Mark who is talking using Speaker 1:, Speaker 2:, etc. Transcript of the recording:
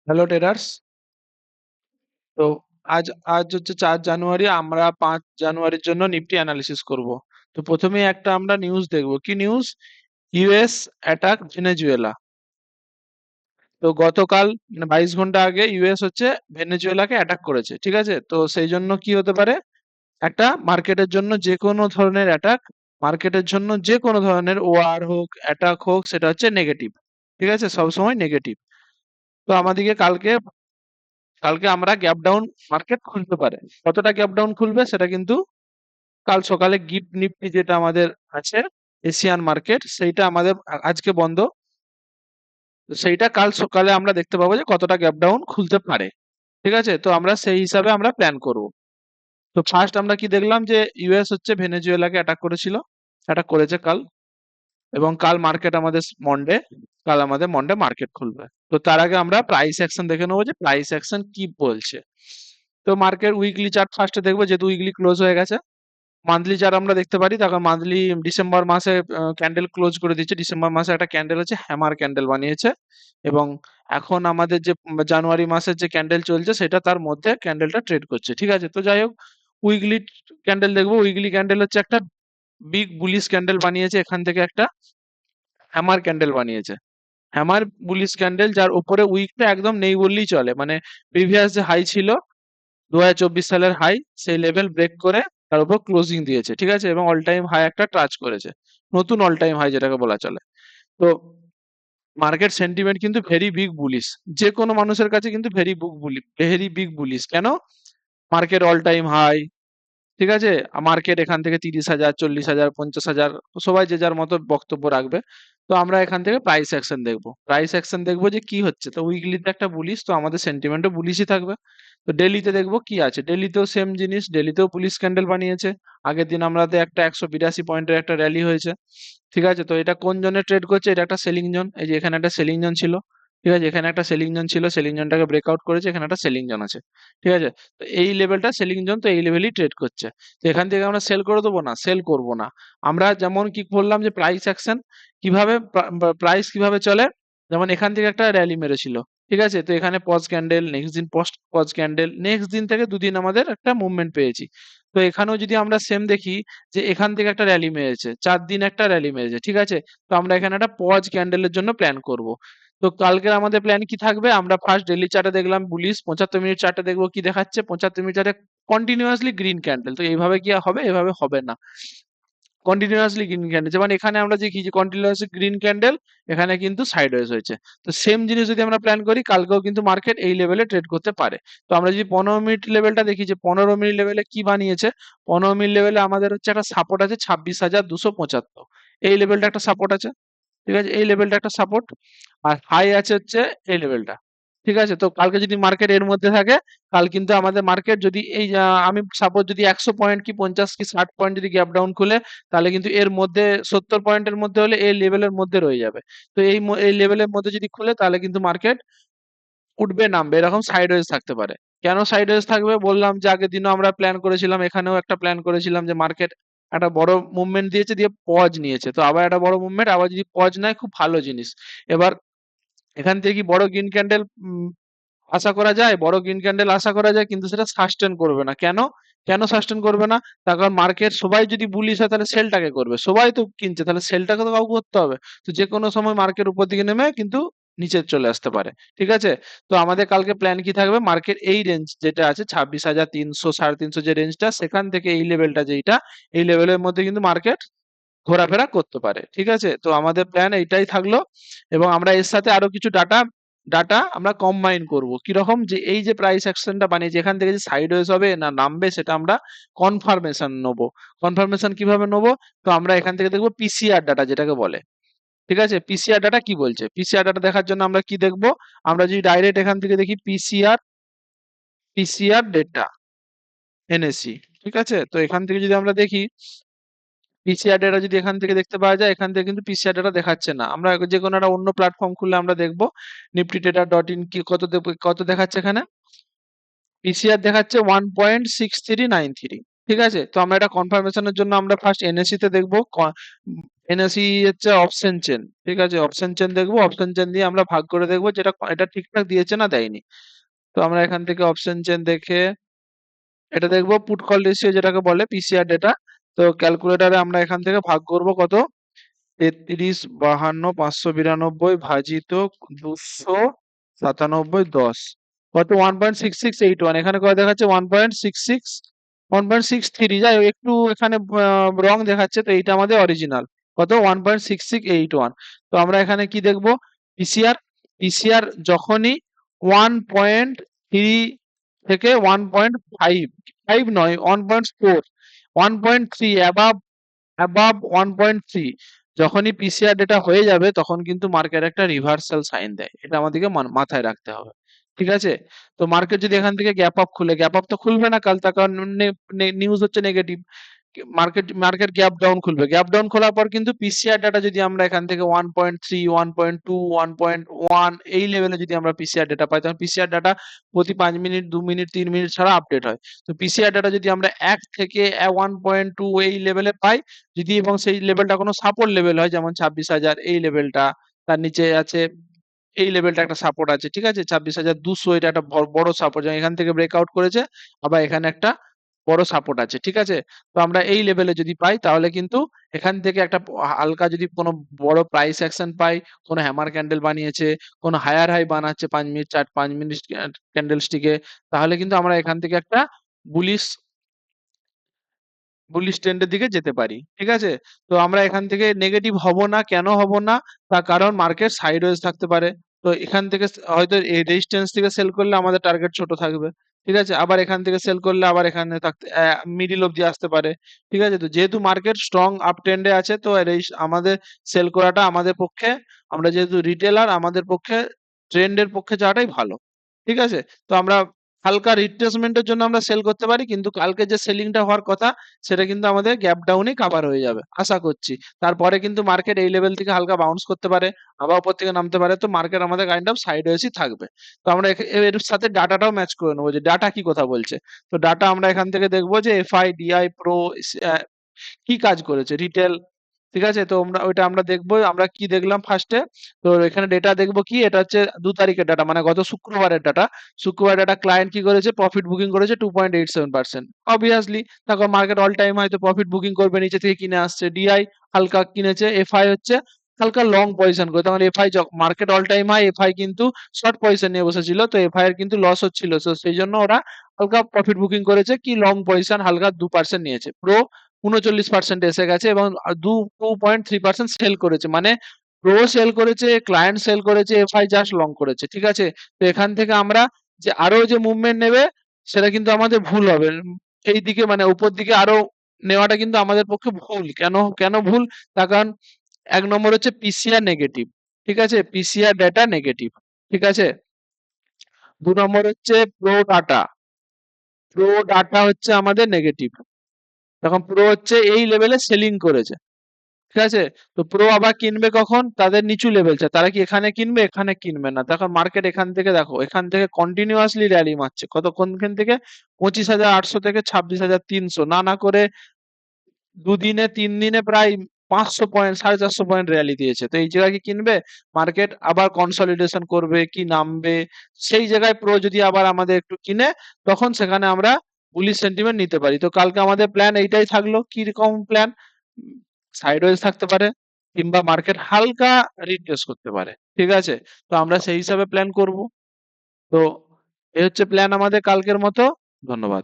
Speaker 1: Hello traders. তো আজ আজ হচ্ছে 4 জানুয়ারি, আমরা 5 জানুয়ারির জন্য নিফটি অ্যানালিসিস করব। তো প্রথমেই একটা আমরা নিউজ দেখব। কি নিউজ? US attack Venezuela. তো গতকাল 22 ঘন্টা আগে ইউএস হচ্ছে ভেনেজুয়েলাকে অ্যাটাক করেছে, ঠিক আছে? তো সেই জন্য কি হতে পারে, একটা মার্কেটের জন্য যে কোনো ধরনের অ্যাটাক, মার্কেটের জন্য যে কোনো ধরনের ওয়ার হোক, অ্যাটাক হোক, সেটা হচ্ছে নেগেটিভ। ঠিক আছে, সবসময় নেগেটিভ। তো আমাদেরকে কালকে কালকে আমরা গ্যাপ ডাউন মার্কেট খুলতে পারে। কতটা গ্যাপ ডাউন খুলবে সেটা কিন্তু কাল সকালে গিফট নিফটি যেটা আমাদের আছে, এশিয়ান মার্কেট, সেইটা আমাদের আজকে বন্ধ। তো সেইটা কাল সকালে আমরা দেখতে পাবো যে কতটা গ্যাপ ডাউন খুলতে পারে। ঠিক আছে, তো আমরা সেই হিসাবে আমরা প্ল্যান করব। তো ফার্স্ট আমরা কি দেখলাম যে ইউএস হচ্ছে ভেনেজুয়েলাকে অ্যাটাক করেছিল, অ্যাটাক করেছে কাল। এবং কাল মার্কেট আমাদের মন্ডে, কাল আমাদের মন্ডে মার্কেট খুলবে। তো তার আগে আমরা প্রাইস অ্যাকশন দেখে নেবো যে প্রাইস অ্যাকশন কি বলছে। তো মার্কেট উইকলি চার্ট ফার্স্টে দেখবো, যেহেতু উইকলি ক্লোজ হয়ে গেছে। মান্থলি চার্ট আমরা দেখতে পারি, তখন মান্থলি ডিসেম্বর মাসে ক্যান্ডেল ক্লোজ করে দিচ্ছে। ডিসেম্বর মাসে একটা ক্যান্ডেল হচ্ছে হ্যামার ক্যান্ডেল বানিয়েছে। এবং এখন আমাদের যে জানুয়ারি মাসের যে ক্যান্ডেল চলছে সেটা তার মধ্যে ক্যান্ডেলটা ট্রেড করছে। ঠিক আছে, তো যাই হোক, উইকলি ক্যান্ডেল দেখবো। উইকলি ক্যান্ডেল হচ্ছে একটা বিগ বুলিশ ক্যান্ডেল বানিয়েছে, এখান থেকে একটা হ্যামার ক্যান্ডেল বানিয়েছে। হ্যামার বুলিশ ক্যান্ডেল, যার উপরে উইকটা একদম নেই বললেই চলে। মানে প্রিভিয়াস যে হাই ছিল 2024 সালের হাই, সেই লেভেল ব্রেক করে তার উপর ক্লোজিং দিয়েছে। ঠিক আছে, এবং অল টাইম হাই একটা টাচ করেছে, নতুন অল টাইম হাই যেটাকে বলা চলে। তো মার্কেট সেন্টিমেন্ট কিন্তু ভেরি বিগ বুলিশ, যে কোনো মানুষের কাছে কিন্তু ভেরি বিগ বুলিশ। কেন? Market all time high. ঠিক আছে, মার্কেট এখান থেকে 30,000, 40,000, 50,000, সবাই যে যার মতো বক্তব্য রাখবে। তো আমরা এখান থেকে প্রাইস অ্যাকশন দেখবো। প্রাইস অ্যাকশন দেখবো যে কি হচ্ছে। তো উইকলিতে একটা বুলিশ, তো আমাদের সেন্টিমেন্টও বুলিশই থাকবে। তো ডেলিতে দেখবো কি আছে। ডেলিতেও সেম জিনিস, ডেলিতেও পুলিশ ক্যান্ডেল বানিয়েছে। আগের দিন আমাদের একটা 182 পয়েন্টের একটা র্যালি হয়েছে। ঠিক আছে, তো এটা কোন জোনে ট্রেড করছে? এটা একটা সেলিং জোন। এই যে এখানে একটা সেলিং জোন ছিল। ঠিক আছে, এখানে একটা সেলিং জোন ছিল, সেলিং জোনটাকে ব্রেকআউট করেছে, এখানে একটা সেলিং জোন আছে। ঠিক আছে, তো এই লেভেলটা সেলিং জোন, তো এই লেভেলই ট্রেড করছে। তো এখান থেকে আমরা সেল করে দেবো? না, সেল করব না। আমরা যেমন কি বললাম যে প্রাইস অ্যাকশন কিভাবে, প্রাইস কিভাবে চলে। যেমন এখান থেকে একটা র্যালি মেরেছিল। ঠিক আছে, তো এখানে পজ ক্যান্ডেল, নেক্সট দিন পোস্ট পজ ক্যান্ডেল, নেক্সট দিন থেকে দুদিন আমাদের একটা মুভমেন্ট পেয়েছি। তো এখানেও যদি আমরা সেম দেখি যে এখান থেকে একটা র্যালি মেরেছে, 4 দিন একটা র্যালি মেরেছে। ঠিক আছে, তো আমরা এখানে একটা পজ ক্যান্ডেলের জন্য প্ল্যান করব। তো কালকের আমাদের প্ল্যান কি থাকবে? আমরা ফার্স্ট ডেইলি চার্টে দেখলাম বুলিশ, 75 মিনিট চার্টে দেখবো কি দেখাচ্ছে। 75 মিনিট চার্টে কন্টিনিউয়াসলি গ্রিন ক্যান্ডেল। তো এইভাবে কি হবে? এভাবে হবে না। কন্টিনিউয়াসলি গ্রিন ক্যান্ডেল, যেমন এখানে আমরা দেখি যে কন্টিনিউয়াসলি গ্রিন ক্যান্ডেল, এখানে কিন্তু সাইডওয়েজ হয়েছে। তো সেম জিনিস যদি আমরা প্ল্যান করি, কালকেও কিন্তু মার্কেট এই লেভেলে ট্রেড করতে পারে। তো আমরা যদি 15 মিনিট লেভেলটা দেখি, যে 15 মিনিট লেভেলে কি বানিয়েছে। 15 মিনিট লেভেলে আমাদের হচ্ছে একটা সাপোর্ট আছে 26,275। এই লেভেলটা একটা সাপোর্ট আছে। ঠিক আছে, এই লেভেলটা একটা সাপোর্ট। আর হাই আছে হচ্ছে এই লেভেলটা। ঠিক আছে, তো কালকে যদি মার্কেট এর মধ্যে থাকে, কাল কিন্তু আমাদের মার্কেট যদি এই আমি সাপোজ যদি 100 পয়েন্ট কি 50 কি 60 পয়েন্ট যদি গ্যাপ ডাউন খুলে, তাহলে কিন্তু এর মধ্যে 70 পয়েন্টের মধ্যে হলে এই লেভেলের মধ্যে রয়ে যাবে। তো এই লেভেলের মধ্যে যদি খুলে, তাহলে কিন্তু মার্কেট উঠবে নামবে, এরকম সাইডওয়েজ থাকতে পারে। কেন সাইডওয়েজ থাকবে বললাম, যে আগের দিনও আমরা প্ল্যান করেছিলাম, এখানেও একটা প্ল্যান করেছিলাম যে মার্কেট একটা বড় মুভমেন্ট দিয়েছে, দিয়ে পজ নিয়েছে। তো আবার একটা বড় মুভমেন্ট, আবার যদি পজ নেয়, খুব ভালো জিনিস। এবার এখান থেকে কি বড় গ্রিন ক্যান্ডেল আশা করা যায়? বড় গ্রিন ক্যান্ডেল আশা করা যায়, কিন্তু সেটা সাস্টেন করবে না। কেন? কেন সাস্টেন করবে না? তার কারণ মার্কেট সবাই যদি বুলিশ হয়, তাহলে সেলটাকে করবে। সবাই তো কিনছে, তাহলে সেলটাকে তো কাউকে করতে হবে। তো যে কোনো সময় মার্কেট উপর দিকে নেমে কিন্তু নিচে চলে আসতে পারে। ঠিক আছে, তো আমাদের কালকে প্ল্যান কি থাকবে? মার্কেট এই রেঞ্জ যেটা আছে 26,300, 350 যে রেঞ্জটা, সেখান থেকে এই লেভেলটা যেইটা, এই লেভেলের মধ্যে কিন্তু মার্কেট ঘোরাফেরা করতে পারে। ঠিক আছে, তো আমাদের প্ল্যান এইটাই থাকলো। এবং আমরা এর সাথে আরো কিছু ডাটা ডাটা আমরা কম্বাইন করব। কিরকম? যে এই যে প্রাইস অ্যাকশনটা বানিয়েছে, এখান থেকে যে সাইডওয়েজ হবে না নামবে, সেটা আমরা কনফার্মেশন নেবো। কনফার্মেশন কিভাবে নেবো? তো আমরা এখান থেকে দেখবো পিসিআর ডাটা যেটাকে বলে। ঠিক আছে, পিসিআর ডাটা কি বলছে। পিসিআর ডাটা দেখার জন্য আমরা কি দেখবো? আমরা যদি ডাইরেক্ট এখান থেকে দেখি পিসিআর ডেটা এনএসি। ঠিক আছে, তো এখান থেকে যদি আমরা দেখি পিসিআর ডেটা, যদি এখান থেকে দেখতে পাওয়া যায়, এখান থেকে কিন্তু পিসিআর ডেটা দেখাচ্ছে না। আমরা যে কোনো একটা অন্য প্ল্যাটফর্ম খুললে আমরা দেখবো নিফটি ট্রেডার ডট ইন কি কত দেখাচ্ছে। এখানে পিসিআর দেখাচ্ছে 1.6393। ঠিক আছে, তো আমরা এটা কনফার্মেশনের জন্য আমরা ফার্স্ট এনএসি তে দেখবো। এনএসি হচ্ছে অপশন চেন, ঠিক আছে, অপশন চেন দেখবো, অপশন চেন দিয়ে আমরা ভাগ করে দেখবো যেটা এটা ঠিকঠাক দিয়েছে না দেয়নি। তো আমরা এখান থেকে অপশন চেন দেখে এটা দেখবো পুট কল রেশিও যেটাকে বলে পিসিআর ডেটা। তো ক্যালকুলেটরে আমরা এখান থেকে ভাগ করব কত, 33 52 592 ভাজিত 297 10 কত, 1.6681। এখানে কত দেখাচ্ছে, 1.66 1.63, যাই হোক একটু এখানে রং দেখাচ্ছে, তো এইটা আমাদের অরিজিনাল কত, 1.6681। তো আমরা এখানে কি দেখবো, পিসিআর, পিসিআর যখনই 1.3 থেকে 1.5, 5 নয় 1.4, 1.3 অ্যাবাভ 1.3 যখনই পিসিআর ডেটা হয়ে যাবে তখন কিন্তু মার্কেট একটা রিভার্সাল সাইন দেয়, এটা আমাদেরকে মাথায় রাখতে হবে। ঠিক আছে, তো মার্কেট যদি এখান থেকে গ্যাপ আপ খুলে, গ্যাপ আপ তো খুলবে না কাল, তার কারণ নিউজ হচ্ছে negative, market market gap down খুলবে, গ্যাপ ডাউন খোলার পর কিন্তু পিসিআর ডাটা যদি আমরা এখান থেকে 1.3 1.2 1.1 এই লেভেলে যদি আমরা পিসিআর ডাটা পাই, তখন পিসিআর ডাটা প্রতি 5 মিনিট 2 মিনিট 3 মিনিট ছাড়া আপডেট হয়। তো পিসিআর ডাটা যদি আমরা 1 থেকে 1.2 এই লেভেলে পাই যদি, এবং সেই লেভেলটা কোনো সাপোর্ট লেভেল হয়, যেমন 26,000 এই লেভেলটা, তার নিচে আছে এই লেভেলটা একটা সাপোর্ট আছে, ঠিক আছে, 26,200 এটা একটা বড় সাপোর্ট, যেমন এখান থেকে ব্রেকআউট করেছে, আবার এখানে একটা বড় সাপোর্ট আছে, ঠিক আছে। তো আমরা এই লেভেলে যদি পাই তাহলে কিন্তু এখান থেকে একটা হালকা যদি কোনো বড় প্রাইস অ্যাকশন পাই, কোনো হ্যামার ক্যান্ডেল বানিয়েছে, কোনো হায়ার হাই বানাচ্ছে 5 মিনিট চার্ট, 5 মিনিট ক্যান্ডেল স্টিকে, তাহলে কিন্তু আমরা এখান থেকে একটা বুলিশ বুলিশ ট্রেন্ডের দিকে যেতে পারি, ঠিক আছে। তো আমরা এখান থেকে নেগেটিভ হব না, কেন হব না, তার কারণ মার্কেট সাইডওয়েজ থাকতে পারে। তো এখান থেকে হয়তো এই রেজিস্ট্যান্স থেকে সেল করলে আমাদের টার্গেট ছোট থাকবে, ঠিক আছে, আবার এখান থেকে সেল করলে আবার এখানে থাকতে মিডিল অবধি আসতে পারে, ঠিক আছে। তো যেহেতু মার্কেট স্ট্রং আপ ট্রেন্ডে আছে, তো আমাদের সেল করাটা আমাদের পক্ষে, আমরা যেহেতু রিটেলার আমাদের পক্ষে ট্রেন্ডের পক্ষে যাওয়াটাই ভালো, ঠিক আছে। তো আমরা হালকা রিট্রেসমেন্টের জন্য আমরা সেল করতে পারি, কিন্তু কালকে যে সেলিংটা হওয়ার কথা সেটা কিন্তু আমাদের গ্যাপ ডাউনেই কভার হয়ে যাবে আশা করছি। তারপরে কিন্তু মার্কেট এই লেভেল থেকে হালকা বাউন্স করতে পারে, আবার উপর থেকে নামতে পারে, তো মার্কেট আমাদের কাইন্ড অফ সাইডওয়েজই থাকবে। তো আমরা এর সাথে ডাটাটাও ম্যাচ করে নেবো যে ডাটা কি কথা বলছে। তো ডাটা আমরা এখান থেকে দেখবো যে এফআই ডিআই প্রো কি কাজ করেছে রিটেল, ঠিক আছে। তো আমরা ওইটা আমরা দেখবো, আমরা কি দেখলাম ফার্স্টে, তো এখানে ডেটা দেখবো কি, এটা হচ্ছে 2 তারিখের ডাটা, মানে গত শুক্রবারের ডাটা। শুক্রবার ডাটা ক্লায়েন্ট কি করেছে, প্রফিট বুকিং করেছে 2.87%, অবভিয়াসলি তখন মার্কেট অল টাইম হয়তো প্রফিট বুকিং করবে, নিচে থেকে কিনে আসছে। ডিআই হালকা কিনেছে, এফআই হচ্ছে হালকা লং পজিশন করে, তখন FI market all time high, FI কিন্তু শর্ট পজিশন নিয়ে বসেছিল, তো এফআই এর কিন্তু লস হচ্ছিল, তো সেই জন্য ওরা হালকা প্রফিট বুকিং করেছে, কি লং পজিশন হালকা 2% নিয়েছে। প্রো 39% এসে গেছে এবং 2.3% সেল করেছে, মানে প্রো সেল করেছে, ক্লায়েন্ট সেল করেছে, এফআই জাস্ট লং করেছে, ঠিক আছে। তো এখান থেকে আমরা যে আরো যে মুভমেন্ট নেবে সেটা কিন্তু আমাদের ভুল হবে, এই দিকে মানে উপর দিকে আরো নেওয়াটা কিন্তু আমাদের পক্ষে ভুল। কেন কেন ভুল, তার কারণ 1 নম্বর হচ্ছে পিসিআর নেগেটিভ, ঠিক আছে, পিসিআর ডেটা নেগেটিভ, ঠিক আছে। 2 নম্বর হচ্ছে প্রো ডাটা হচ্ছে আমাদের নেগেটিভ, তখন প্রো হচ্ছে এই লেভেলে সেলিং করেছে, ঠিক আছে। তো প্রো আবার কিনবে কখন, তাদের নিচু লেভেল চাই, তারা কি এখানে কিনবে, এখানে কিনবে না, তখন মার্কেট এখান থেকে দেখো, এখান থেকে কন্টিনিউয়াসলি র্যালি মারছে, কতক্ষণ থেকে 25,800 থেকে 26,300, না না করে 2 দিনে 3 দিনে প্রায় 500 পয়েন্ট 450 পয়েন্ট র্যালি দিয়েছে। তো এই জায়গায় কি কিনবে মার্কেট, আবার কনসলিডেশন করবে কি নামবে, সেই জায়গায় প্রো যদি আবার আমাদের একটু কিনে, তখন সেখানে আমরা বুলিশ সেন্টিমেন্ট নিতে পারি। তো কালকে আমাদের প্ল্যান এইটাই থাকলো, কি রকম প্ল্যান, সাইডওয়েজ থাকতে পারে কিংবা মার্কেট হালকা রিট্রেস করতে পারে, ঠিক আছে। তো আমরা সেই হিসাবে প্ল্যান করব। তো এই হচ্ছে প্ল্যান আমাদের কালকের মতো। ধন্যবাদ।